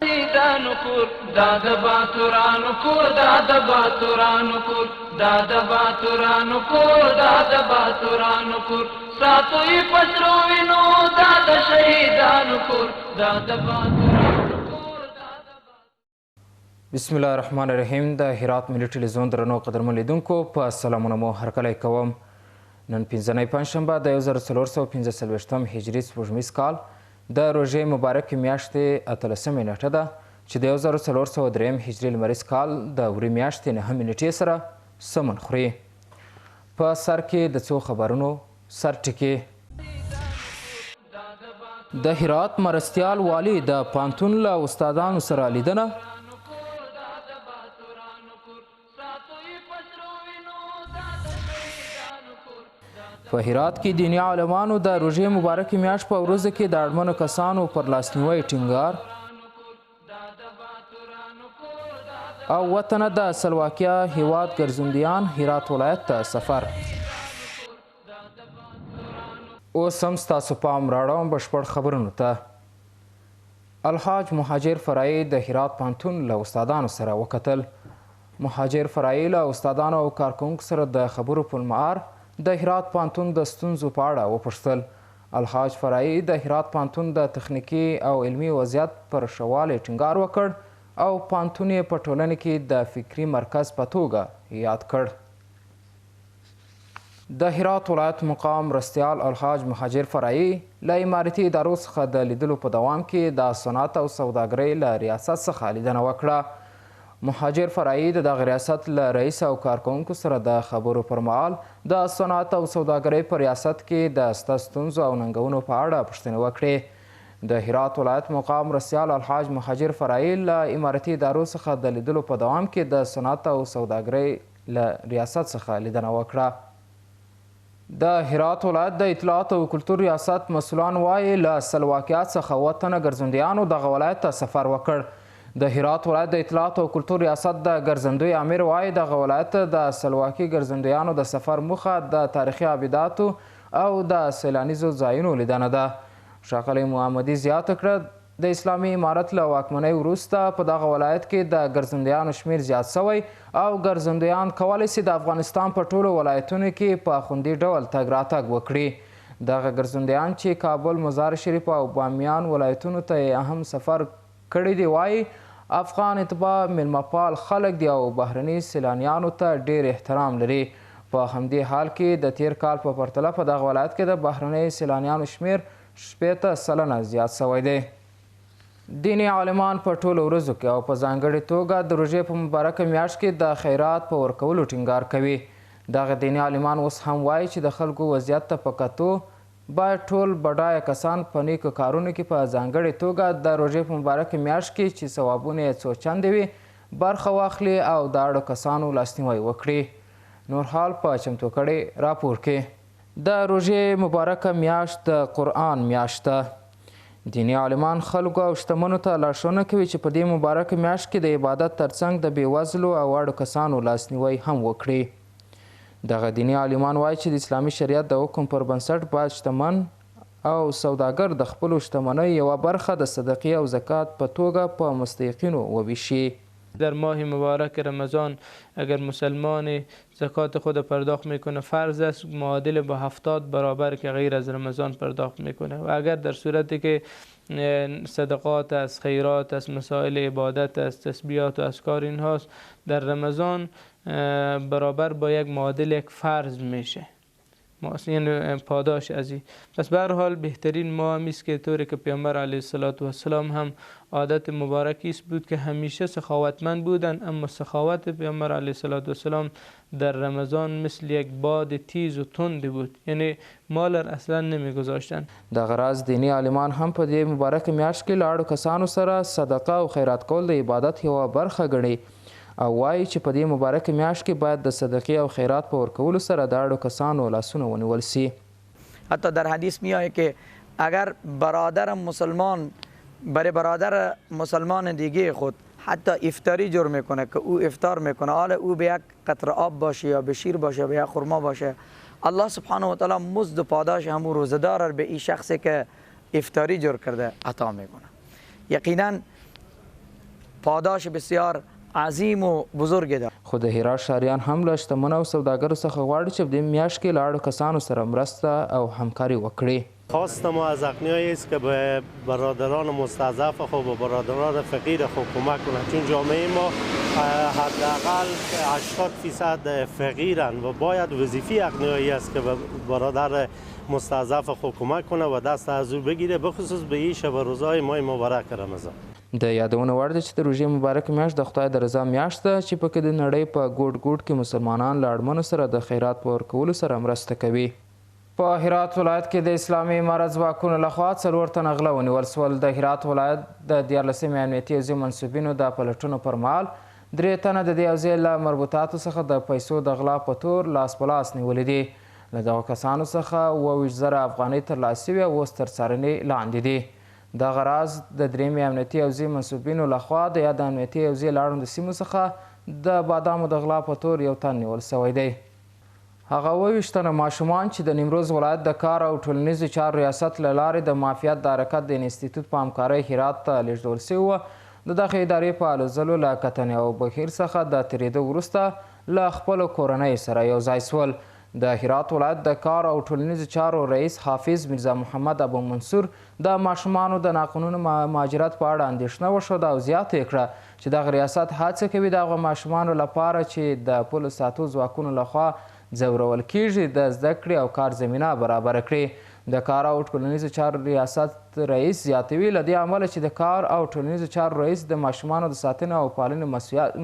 شهیدانو کور دا د باتورانو کور دا د باتورانو کور دا د باتورانو کور دا د باتورانو کور ساتو یې پسرو وینو دا د شهیدانو کور دا د باتورانو کور دا د بسم الله الرحمن الرحیم. د هرات ملي ټلویزیون درنو قدرمن لیدونکو په سلامونه مو هرکلی کوم. نن پنځنۍ پنجشنبه د 1445 هجري سپوږمیز کال د روژې مبارکې میاشتې 18مې نیټه ده چې د 1403 هجري لمریز کال د وري میاشتې 9 نیټې سره سمون خوري. په سر کې د څو خبرونو سرټکي. د هرات مرستیال والی د پانتون له استادانو سره لیدنه. په هرات کې دیني عالمانو د روژې مبارکې میاشت په ورځو کې د اړمنو کسانو پر لاسنیوی ټینګار او وطنه د سلواکیا هیواد ګرځندیان هرات ولایت ته سفر. اوس هم ستاسو پام راوړم بشپړ خبرونو ته. الحاج مهاجر فرعي د هرات پوهنتون له استادانو سره وکتل. مهاجر فرعي له استادانو او کارکوونکو سره د خبرو پلمعار د هرات پوهنتون د ستونزو په اړه وپوښتل. الحاج فرعي د هرات پوهنتون د تخنیکي او علمي وضعیت پر ښه والي ټینګار وکړ او پوهنتون یې په ټولنه کې د فکري مرکز په توګه یاد کړ. د هرات ولایت مقام مرستیال الحاج مهاجر فرعي له امارتي ادارو څخه د لیدلو په دوام کې د صنعت او سوداګرۍ له ریاست څخه لیدنه وکړه. مهاجر فرعي د دغه ریاست له رئیس او کارکوونکو سره د خبرو پر مهال د صنعت او سوداګرۍ په ریاست کې د سته ستونزو او ننګونو په اړه پوښتنې وکړې. د هرات ولایت مقام مرستیال الحاج مهاجر فرعي له امارتي ادارو څخه د لیدلو په دوام کې د صنعت او سوداګرۍ له ریاست څخه لیدنه وکړه. د هرات ولایت د اطلاعات او کلتور ریاست مسؤلان وایي له سلواکیا څخه وطنه ګرځندیانو دغه ولایت ته سفر وکړ. د هرات ولایت د اطلاعات او کلتور ریاست د ګرځندوی امیر وایي دغه ولایت ته د سلواکي ګرځندویانو د سفر موخه د تاریخي ابداتو او د سیلانیزو ځایونو لیدنه ده. ښاغلی محمدي زیاته کړه د اسلامي امارت له واکمنۍ وروسته په دغه ولایت کې د ګرځندویانو شمیر زیات شوی او ګرځندویان کولی شي د افغانستان په ټولو ولایتونو کې په خوندي ډول تګ راتګ وکړي. دغه ګرځندویان چې کابل، مزار شریف او بامیان ولایتونو ته یې هم سفر کړی دی وایي افغان اتباع میلمهپال خلک دي او بهرني سیلانیانو ته ډیر احترام لري. په همدې حال کې د تیر کال په پرتله په دغه ولایت کې د بهرني سیلانیانو شمیر 80% زیات شوی دی. دیني عالمان په ټولو ورځو کې او په ځانګړې توګه د روژې په مبارکه میاشت کې د خیرات په ورکولو ټینګار کوي. دغه دیني عالمان اوس هم وایي چې د خلکو وضعیت ته په کتو باید ټول بډایه کسان په نیکو کارونو کې په ځانګړې توګه د روژې په مبارکه میاشت کې چې ثوابونه یې څو چندې وي برخه واخلي او د اړو کسانو لاسنیوی وکړي. نور حال په چمتو کړی راپور کې. د روژې مبارکه میاشت د قرآن میاشت ده. دیني عالمان خلکو او شتمنو ته لارښوونه کوي چې په دې مبارکه میاشت کې د عبادت ترڅنګ د بېوزلو او اړو کسانو لاسنیوی هم وکړي. دغه دیني عالمان وایي چې د اسلامي شریعت د حکم پر بنسټ باید شتمن او سوداګر د خپلو شتمنۍ یوه برخه د صدقې او زکات په توګه په مستحقینو وویشي. در ماه مبارک رمضان اگر مسلمان زکات خود پرداخت میکنه فرض است معادل با 70 برابر که غیر از رمضان پرداخت میکنه و اگر در صورتی که صدقات است، خیرات است، مسائل عبادت است، تسبیحات و اذکار اینهاست در رمضان برابر با یک معادل یک فرض میشه. یعنی پاداش از این. پس به هر حال بهترین ماه هم است که طوری که پیامبر علیه السلام هم عادت مبارکی است بود که همیشه سخاوتمند بودن، اما سخاوت پیامبر علیه السلام در رمضان مثل یک باد تیز و تند بود، یعنی مال اصلا نمیگذاشتن. دغه راز دیني عالمان هم په دې مبارکه میاشت کې له اړو کسانو سره صدقه او خیرات کول د عبادت یوه برخه ګڼي او وایي چې په دې مبارکه میاشت کې باید د صدقې او خیرات په ورکولو سره د اړو کسانو لاسونه ونیول سي. حتی در حدیث میآید که اگر برادر مسلمان برای برادر مسلمان دیگه خود حتی افطاری جور میکنه که او افطار میکنه، حالا او به یک قطره آب باشه یا به شیر باشه یا به یک خرما باشه، الله سبحانه و تعالی مزد و پاداش همون روزدار به این شخصی که افطاری جور کرده عطا میکنه. یقینا پاداش بسیار عظیم و بزرگ ده. خو د هرات ښاریان هم له شتمنو او سوداګرو څخه غواړي چې په دې میاشت کې له اړو کسانو سره مرسته او همکاري وکړي. خواست ما از اقنیایی است که به برادران مستضعف خود و برادران فقیر خود کمک کنند، چون جامعه ما حداقل 80% فقیرند و باید وظیفه اقنیایی است که به برادر مستضعف خود کمک کنه و دست از او بگیره، بخصوص به این شب روزهای ماه مبارک رمضان. د یادونه وړ ده چې د روژې مبارک میاشت د خدای د رضا میاشت ده چې پکې د نړۍ په ګوټ ګوټ کې مسلمانان له اړمنو سره د خیرات په ورکولو سره مرسته کوي. په هرات ولایت کې د اسلامي امارت ځواکونو لخوا 4 تنه غله ونیول سول. د هرات ولایت د 14مې امنیتي حوزې منصوبینو د پلټونو پر مهال 3 تنه د دې حوزې له مربوطاتو څخه د پیسو د غلا په تور لاس په لاس نیولي دي. له دغو کسانو څخه 27,000 افغانۍ ترلاسه شوې او اوس تر څارنې لاندې دي. دغه راز د 3مې امنیتي حوزې منصوبینو لخوا د یاد امنیتي حوزې له اړوندو سیمو څخه د بادامو د غلا په تور 1 تن نیول سوی دی. هغه 28 تنه ماشومان چې د نیمروز ولایت د کار او ټولنیزو چارو ریاست له لارې د مافیات د حرکت د انسټیټوت په همکارۍ هرات ته لیږدول سوي وو، د دغې ادارې په هلو ځلو له کتنې او بهیر څخه د تېرېدو وروسته له خپلو کورنیو سره یو ځای سول. د هرات ولایت د کار او ټولنیزو چارو رئیس حافظ میرزا محمد ابو منصور د ماشومانو د ناقانونه مهاجرت په اړه اندېښنه وښوده او زیاته یې کړه چې دغه ریاست هڅه کوي د هغو ماشومانو لپاره چې د پولو ساتو ځواکونو لخوا ځورول کیږي د زده کړې او کار زمینه برابره کړي. د کار او ټولنیزو چارو ریاست رئیس زیاتوي له دې امله چې د کار او ټولنیزو چارو رئیس د ماشومانو د ساتنې او پالنې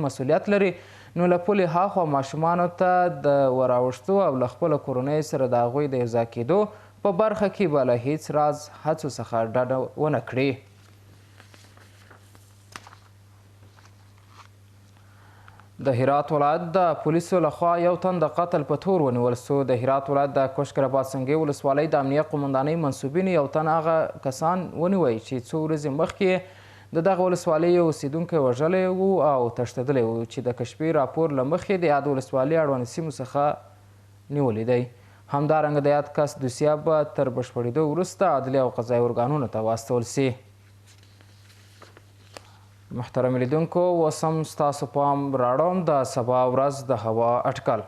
مسؤلیت لري، نو له پولې هاخوا ماشومانو ته د وراوښتو او له خپلو کورنیو سره د هغوی د یوځای کېدو په برخه کې به له هیڅ راز هڅو څخه ډډه ونه کړي. د هرات ولایت د پولیسو لخوا 1 تن د قتل په تور ونیول سو. د هرات ولایت د کوشکرباد سنګي ولسوالۍ د امنیه قومندانۍ منصوبین 1 تن هغه کسان ونیوی چې 2 ورځې مخکې د دغه ولسوالۍ یو اوسیدونکی وژلی و او تښتېدلی و چې د کشفي راپور له مخې د یاد ولسوالۍ اړوند سیمو څخه نیولی دی. همدارنګه د یاد کس دوسیه به تر بشپړېدو وروسته عدلي او قضایي ارګانونو ته واستول سي. محترم لیدونکو، اوس هم ستاسو پام راړوم د سبا ورځ د هوا اټکل.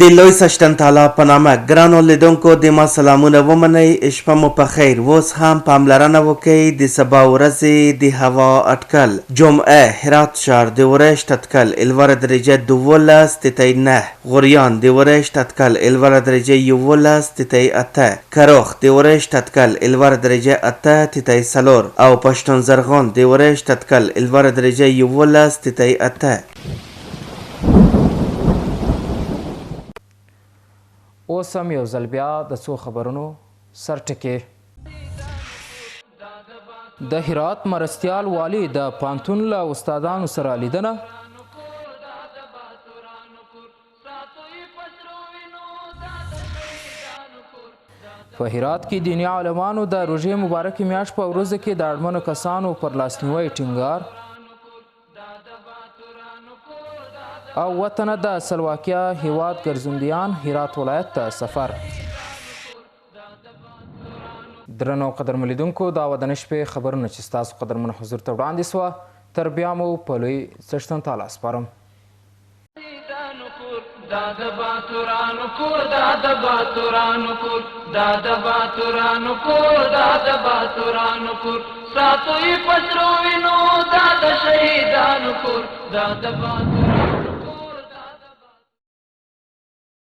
د لوی سشتن تعالی په نامه ګرانو لیدونکو د ما سلامونه ومنئ، شپه مو په خیر. اوس هم پاملرنه وکړئ د سبا ورځې د هوا اټکل. جمعه هرات ښار د ورښت اټکل الوره درجه 12.9، غوریان د ورښت اټکل الوره درجه 11.8، کروخ د ورښت اټکل الوره درجه 8.4 او پښتون زرغون د ورښت اټکل الوره درجه 11.8. اوس هم یو ځل بیا د څو خبرونو سرټکې. د هرات مرستیال والی د پانتون له استادانو سره لیدنه. په هرات کې دیني عالمانو د روژې مبارکې میاشت په ورځو کې د اړمنو کسانو پر لاسنیوی ټینګار. او وطنه د سلواکیا هیواد ګرځندیان هرات ولایت ته سفر. درنو قدرمن لیدونکو، دا وه د نن شپې خبرونه چې ستاسو قدرمن حضور ته وړاندې سوه. تر بیا مو په لوی څښتن تعالی سپارم. دا د باتورانو کور، دا د باتورانو کور، دا د باتورانو کور، دا د باتورانو کور، ساتو یې په سرو وینو، دا د شهیدانو کور، دا د باتورانو